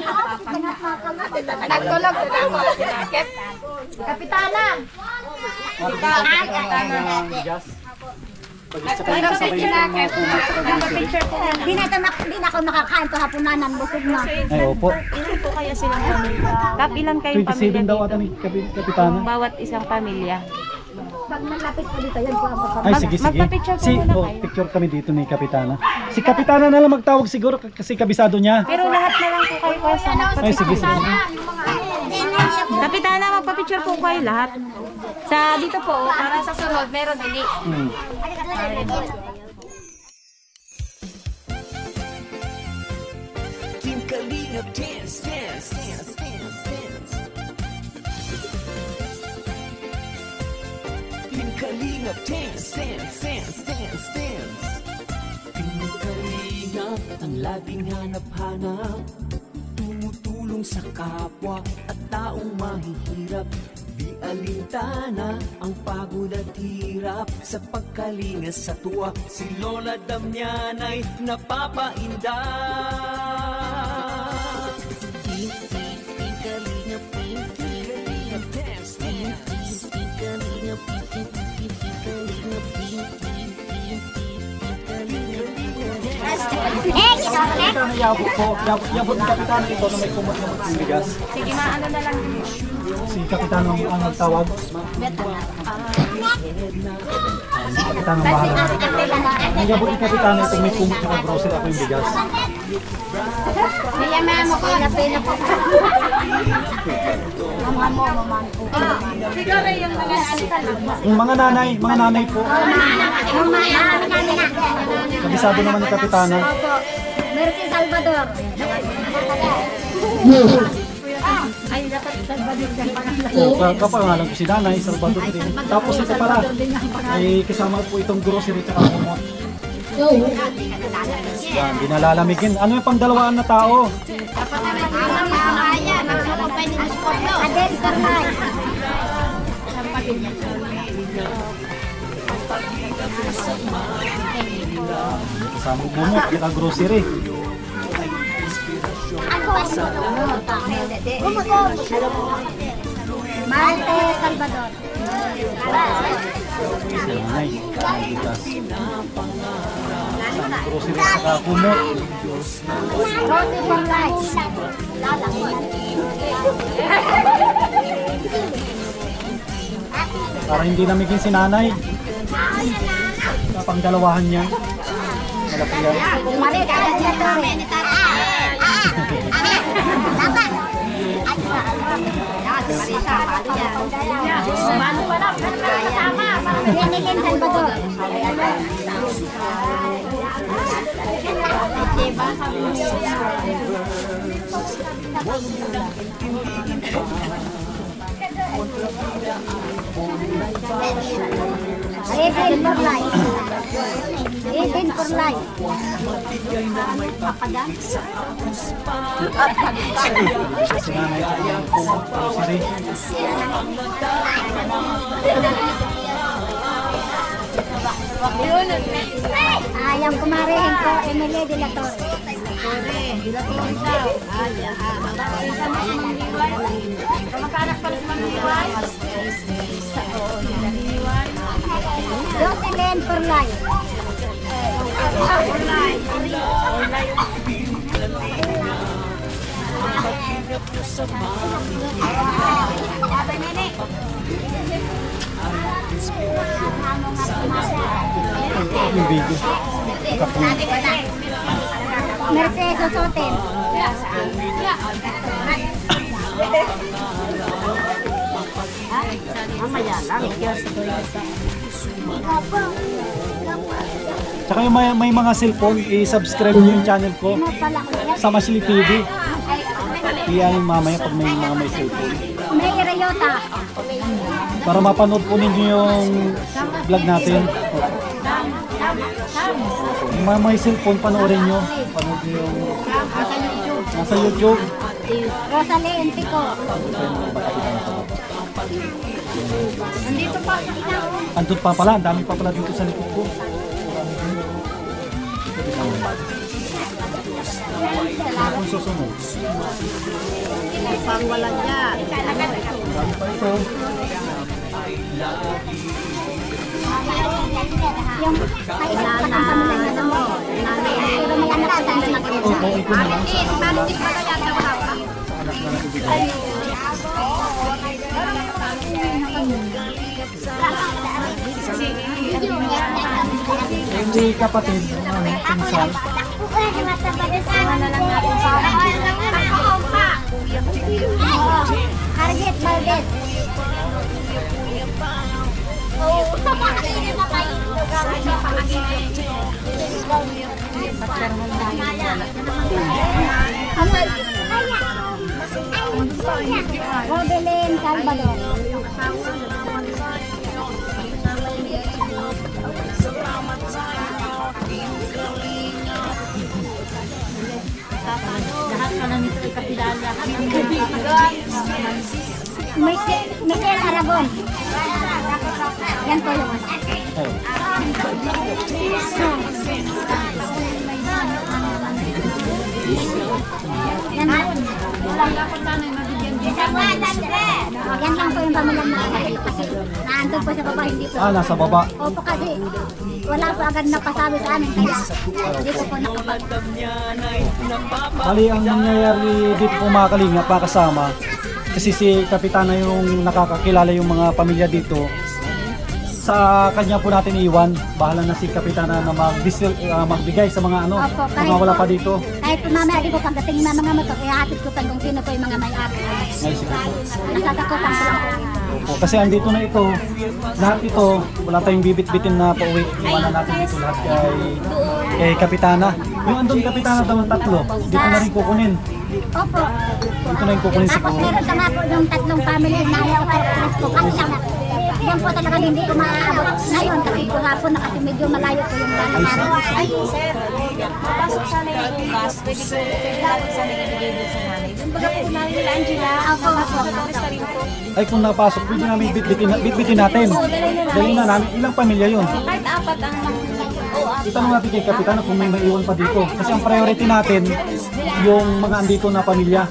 Nagtulog. Kapitana. Di na ako makakain to hapunanan, busog na. Ay, opo. Ilan po kaya silang pamilya? Kap, ilan kayong 27 pamilya daw dito? ata ni Kapitana. Bawat isang pamilya. Pag malapit po dito, yan po ang Ay, sige, sige. Magpa-picture po muna kayo. Picture kami dito ni Kapitana. Si Kapitana na lang magtawag siguro kasi kabisado niya. Pero lahat na lang po kayo kasi Ay, sige, sige. Kapitana, magpa-picture po kayo lahat. Sa dito po, para sa sunod, meron dili. Hmm. Team Kalingap dance, dance, dance, dance, dance. Team Kalingap dance, dance, dance, dance, dance. Team Kalingap ang laging hanap-hanap, tumutulong sa kapwa at taong mahihirap. Di alintana ang pagod at hirap sa pagkalinga sa tuwa. Si Lola Damian ay napapainda. Yabot po. Yabot ni Kapitana ito na may kumot ng bigas. Sige, maano na lang. Si Kapitana ang nagtawag. Si Kapitana ang bahala. Ang yabot ni Kapitana ito may kumot ng grocery ako yung bigas. Kaya mama ko, napila po. Mama mo, mama ko. Siguro yung mga alita lang. Yung mga nanay po. Kabisado naman ni Kapitana. Opo. Meron si Salvador. Ay, dapat Salvador siya pangalan. Kapangalan ko si Nanay, Salvador din. Tapos ito pala, ay kasama po itong grocery at kumot. Yan, dinalalamigin. Ano yung pangdalawaan na tao? Adel Carnay. Kasama kumot, kita grocery. Malte Salvador. Si Nanay, bigas. Grocery at kumot. Rosy for life. Para hindi namigin si Nanay. Pangdalawahan niya. Malaki yan. Mali, kagad niya to. Mano pa lang, kasama. Hinigin Salvador. Even for life. Even for life. Si Nanay at yung kumot grocery. Yung kumarihin ko, Emily de la Torre. Kamag-anak pa rin mag-iwan. Jocelyn for life. Yung video. Mercedes Hotel. Tsaka yung may mga cellphone, i-subscribe nyo yung channel ko sa Masli TV. Iyan mamaya pag may cellphone. May Rayota. Para mapanood po ninyo yung vlog natin. Yung may cellphone, panoorin nyo. Panood nyo yung nasa YouTube. Rosalie Antico. Nandito pa. Andun pa pala, ang dami pa pala dito sa likod ko. Kung susunod. Pangwalan niya. Dami pa ito. Yung kailangan ang pamilya niya ng pero may anak sa tayo ng Opo, ito na lang. Hindi kapatid, pinsan. Target Valdez. Rodelin Salvador. Michelle Aragon. Yan po yung yan lang po yung pamilya na kasi naandun po sa baba, hindi po. Nasa baba. Opo, kasi wala po agad napasabi sa amin kaya dito po nakapag. Bali, ang nangyayari dito po mga kalingap, kasama kasi si Kapitana yung nakakakilala yung mga pamilya dito. Sa kanya po natin iwan, bahala na si Kapitana na magbigay sa mga Opo, mga wala pa dito. Kahit po mamaya di po pagdating ng mga motor, kaya hatid ko pa kung sino po yung mga may-ari. Ay, sige po. Nasatakutan ko lang po. Opo, kasi andito na ito, lahat ito, wala tayong bibit-bitin na pauwi. Iwanan natin dito lahat kay Kapitana. Yung andun Kapitana daw tatlo, dito na rin kukunin. Opo. Dito na rin kukunin Tapos siguro. meron pa nga po yung tatlong family na nasa Pilipinas po. Kasi yan po talaga hindi ko maaabot ngayon kasi po nga po na kasi medyo malayo po yung lalamaran. Ay, sir. Papasok sana yung bukas. Pwede ko sana ibigay doon sa nanay. Doon baga po nanay nila Angela. Papasok sa turista rin po. Ay kung napasok, pwede namin bitbitin natin. Dali na namin, ilang pamilya yun? Kahit apat ang Itanong natin kay Kapitana kung may maiwan pa dito. Kasi ang priority natin, yung mga andito na pamilya.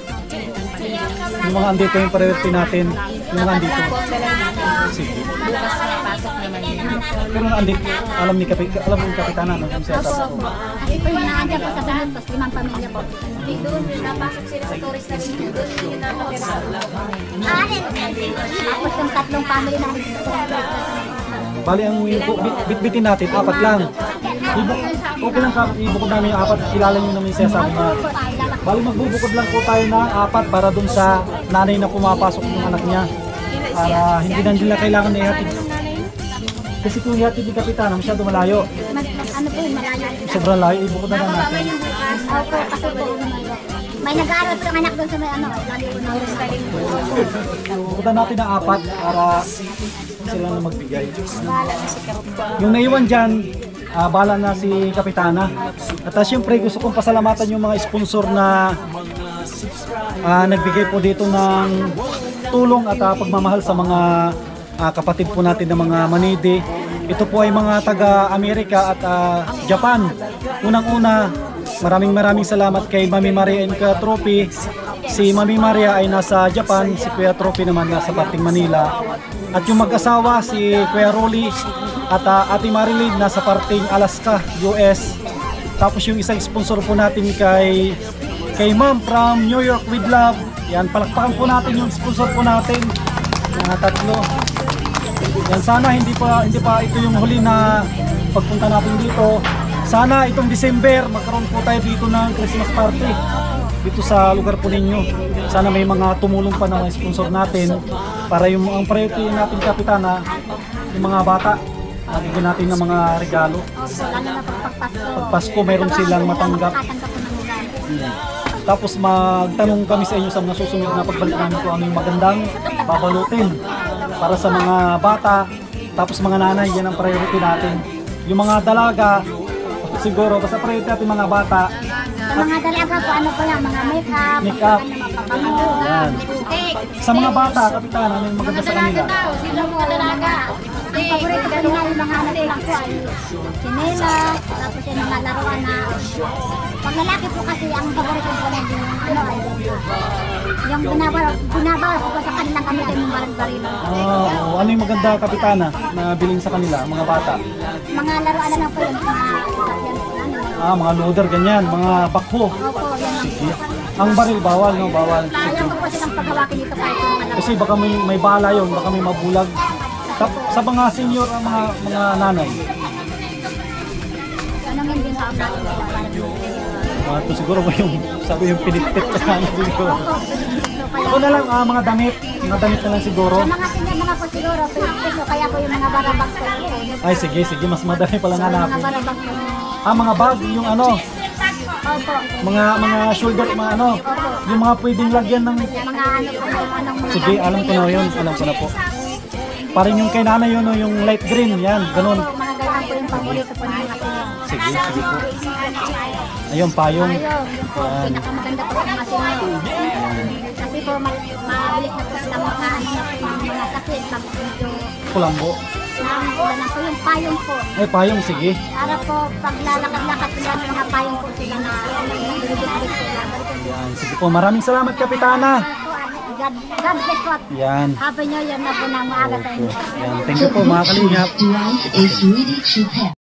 Yung mga andito yung priority natin, yung mga andito. Sige. Pero andito, alam ni Kapitana, no? Yung siya sabi ko. Kasi po yung naandyan po sa Binod, tapos 5 pamilya po. doon, napasok sila sa turista rin doon. Yung napatira. Tapos yung tatlong family na Bali ang bitbitin natin, apat lang. Okay lang ibukod namin yung apat, kilala nyo namin siya sabi na. Bali magbubukod lang po tayo na apat para dun sa nanay na pumapasok yung anak niya. Para hindi na nila kailangan na ihatid. Kasi kung ihatid ni Kapitana, masyado malayo. ano po yung malayo. Sobrang layo, ibukod na lang natin. Opo, kasi po may nag-aaral po yung anak doon sa may ano, lalo po na Bukudan natin ang apat para sila na magbigay. Yung naiwan dyan, bala na si Kapitana. At syempre gusto kong pasalamatan yung mga sponsor na nagbigay po dito ng tulong at pagmamahal sa mga kapatid po natin ng mga Manide. Ito po ay mga taga-Amerika at Japan. Unang-una, maraming salamat kay Mami Maria and Kuya Trophy. Si Mami Maria ay nasa Japan, si Kuya Trophy naman nasa parting Manila. At yung mag-asawa, si Kuya Rolly at Ate Marilyn nasa parting Alaska, US. Tapos yung isang sponsor po natin kay Ma'am from New York with Love. Yan, palakpakan po natin yung sponsor po natin. Mga tatlo. Yan, sana hindi pa ito yung huli na pagpunta natin dito. Sana itong December magkaroon po tayo dito ng Christmas party dito sa lugar po ninyo. Sana may mga tumulong pa ng mga sponsor natin para yung ang priority natin Kapitana, yung mga bata, bigyan natin ng mga regalo. lalo na Pag Pasko meron silang matanggap. Tapos magtanong kami sa inyo sa mga susunod na pagbalik namin kung ano yung magandang babalutin para sa mga bata. Tapos mga nanay, yan ang priority natin. Yung mga dalaga, siguro basta priority natin mga bata. Mga dalaga po, ano po yan, mga make-up, Make-up. mga Yan. Sa mga bata, kapitan, ano yung maganda sa kanila? Sino mga dalaga? Ang paborito ko nila yung mga anak lang po ay sinela, tapos yung mga laruan na pag lalaki po kasi ang paborito ko na yung ano ay yung binabawas ko sa kanilang gamitin yung baril-baril. Ano yung maganda, kapitana, na bilhin sa kanila, mga bata? Mga laruan na lang po yung mga ano. Mga loader, ganyan, mga bakho. Opo, yan lang po. Ang baril, bawal, no? Bawal. Ayaw ko po silang paghawakin dito kahit yung mga Kasi baka may bala yun, baka may mabulag. Sa mga senior, mga nanay. tanongin din sa natin nila para Ito siguro ba yung, sabi yung pinitpit ka na siguro. Ito na lang, mga damit na lang siguro. Sa mga mga po siguro, pero kaya po yung mga barabag po. Ay, sige, mas madami pala nga Mga hanapin. barabag po. Mga bag, yung ano, Opo. mga shoulder, mga ano, yung mga pwedeng lagyan ng... Mga ano po yung anong mga Sige, alam ko na yun, alam ko na po. Parang yung kay nanay yun, no, yung light green, yan, ganun. mga ganyan po yung paborito po ng mga senior. Sige po. Ayun, payong. Ayun, yun po, pinakamaganda po sa mga senior. Kasi po, mabilis na po sila mga ano na po yung mga sakit. Pag medyo Kulambo. wala na po yung payong po. Ay, payong, sige. Para po, pag lalakad-lakad sila ng mga payong po sila na bibit-bit sila. Yan, sige po. Maraming salamat, Kapitana. God bless po. Yan. Happy New Year na po na maaga sa inyo. Yan, thank you po, mga kalingap. Drive is ready to pass.